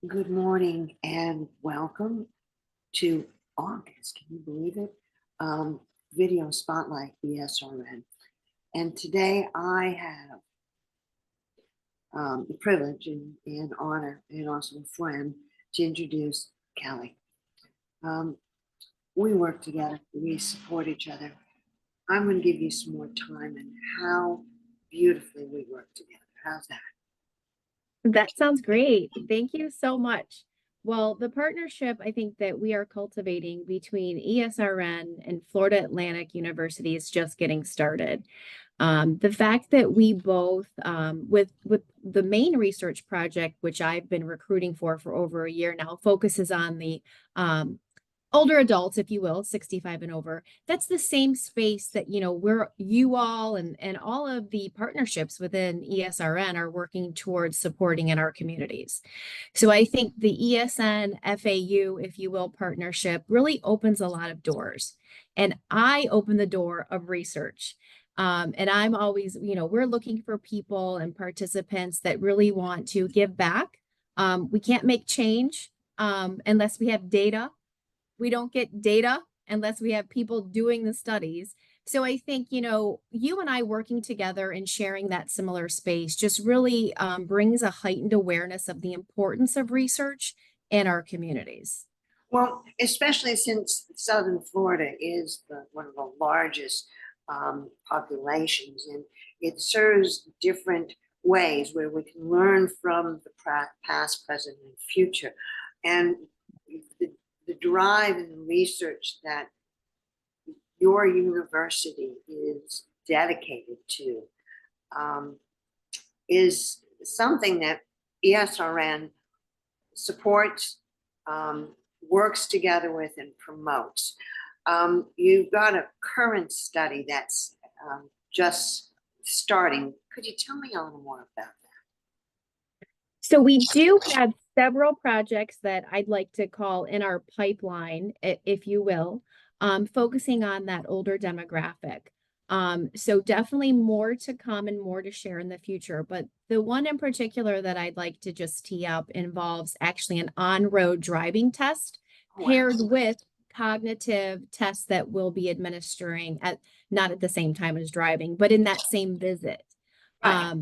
Good morning and welcome to August. Can you believe it? Video Spotlight ESRN. And today I have the privilege and honor and also a friend to introduce Kelly. We work together, we support each other. I'm going to give you some more time and how beautifully we work together. How's that? That sounds great. Thank you so much. Well, the partnership I think that we are cultivating between ESRN and Florida Atlantic University is just getting started. The fact that we both, with the main research project, which I've been recruiting for over a year now, focuses on the older adults, if you will, 65 and over. That's the same space that, you all and all of the partnerships within ESRN are working towards supporting in our communities. So I think the ESN FAU, if you will, partnership really opens a lot of doors. And I open the door of research. And I'm always, we're looking for people and participants that really want to give back. We can't make change unless we have data. We don't get data unless we have people doing the studies. So I think, you and I working together and sharing that similar space just really brings a heightened awareness of the importance of research in our communities. Well, especially since Southern Florida is one of the largest populations, and it serves different ways where we can learn from the past, present, and future. And the drive and the research that your university is dedicated to is something that ESRN supports, works together with, and promotes. You've got a current study that's just starting. Could you tell me a little more about that? So we do have several projects that I'd like to call in our pipeline, if you will, focusing on that older demographic. So definitely more to come and more to share in the future. But the one in particular that I'd like to just tee up involves actually an on-road driving test paired with cognitive tests that we'll be administering not at the same time as driving, but in that same visit. Right.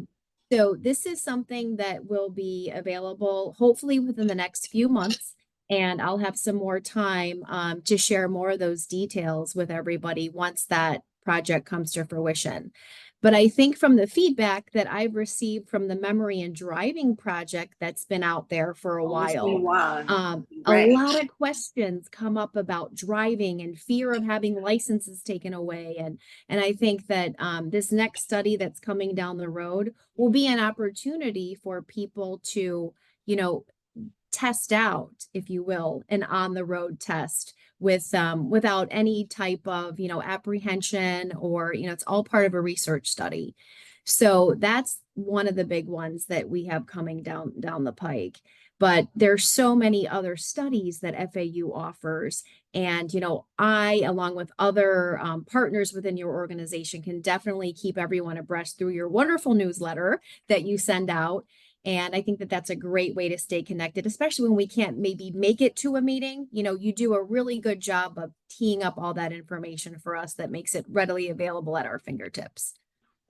So this is something that will be available hopefully within the next few months, and I'll have some more time to share more of those details with everybody once that project comes to fruition. But I think from the feedback that I've received from the memory and driving project that's been out there for a while, a lot of questions come up about driving and fear of having licenses taken away. And I think that this next study that's coming down the road will be an opportunity for people to, test out, if you will, an on-the-road test with without any type of apprehension or it's all part of a research study. So that's one of the big ones that we have coming down the pike. But there's so many other studies that FAU offers. And, I, along with other partners within your organization, can definitely keep everyone abreast through your wonderful newsletter that you send out. And I think that that's a great way to stay connected, especially when we can't maybe make it to a meeting. You do a really good job of teeing up all that information for us that makes it readily available at our fingertips.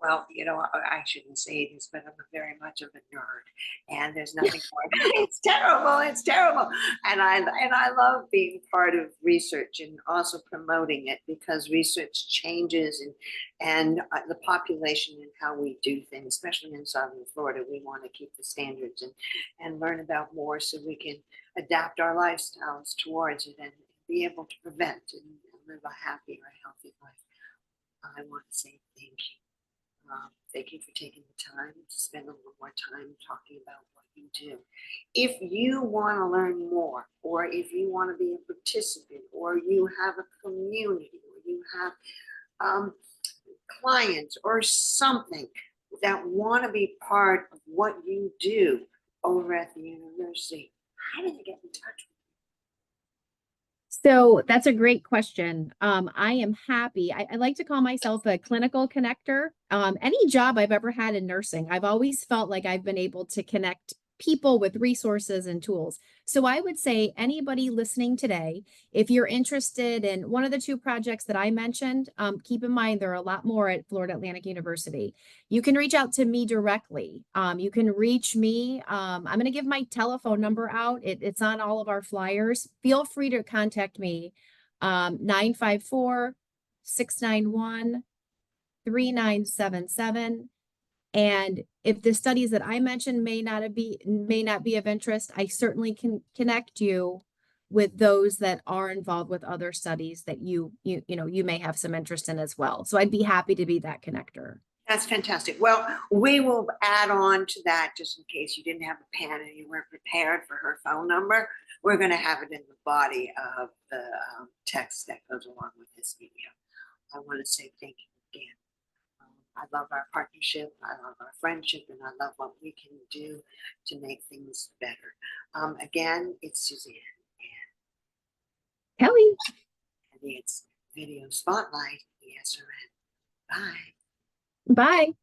Well, I shouldn't say this, but I'm very much of a nerd, and there's nothing more. It's terrible. It's terrible. And I love being part of research and also promoting it, because research changes and the population and how we do things, especially in Southern Florida. We want to keep the standards and learn about more so we can adapt our lifestyles towards it and be able to prevent and live a happy or healthy life. I want to say thank you. Thank you for taking the time to spend a little more time talking about what you do. If you want to learn more, or if you want to be a participant, or you have a community, or you have clients or something that want to be part of what you do over at the university, how do they get in touch with you? So that's a great question. I am happy. I like to call myself a clinical connector. Any job I've ever had in nursing, I've always felt like I've been able to connect people with resources and tools. So I would say anybody listening today, if you're interested in one of the two projects that I mentioned, keep in mind there are a lot more at Florida Atlantic University. You can reach out to me directly. You can reach me. I'm going to give my telephone number out. It's on all of our flyers. Feel free to contact me. 954-691-3977. And if the studies that I mentioned may not be of interest, I certainly can connect you with those that are involved with other studies that you may have some interest in as well. So I'd be happy to be that connector. That's fantastic. Well, we will add on to that just in case you didn't have a pen and you weren't prepared for her phone number. We're going to have it in the body of the text that goes along with this video. I want to say thank you again. I love our partnership, I love our friendship, and I love what we can do to make things better. Again, it's Suzanne Kelly. and it's Video Spotlight, ESRN. Bye. Bye.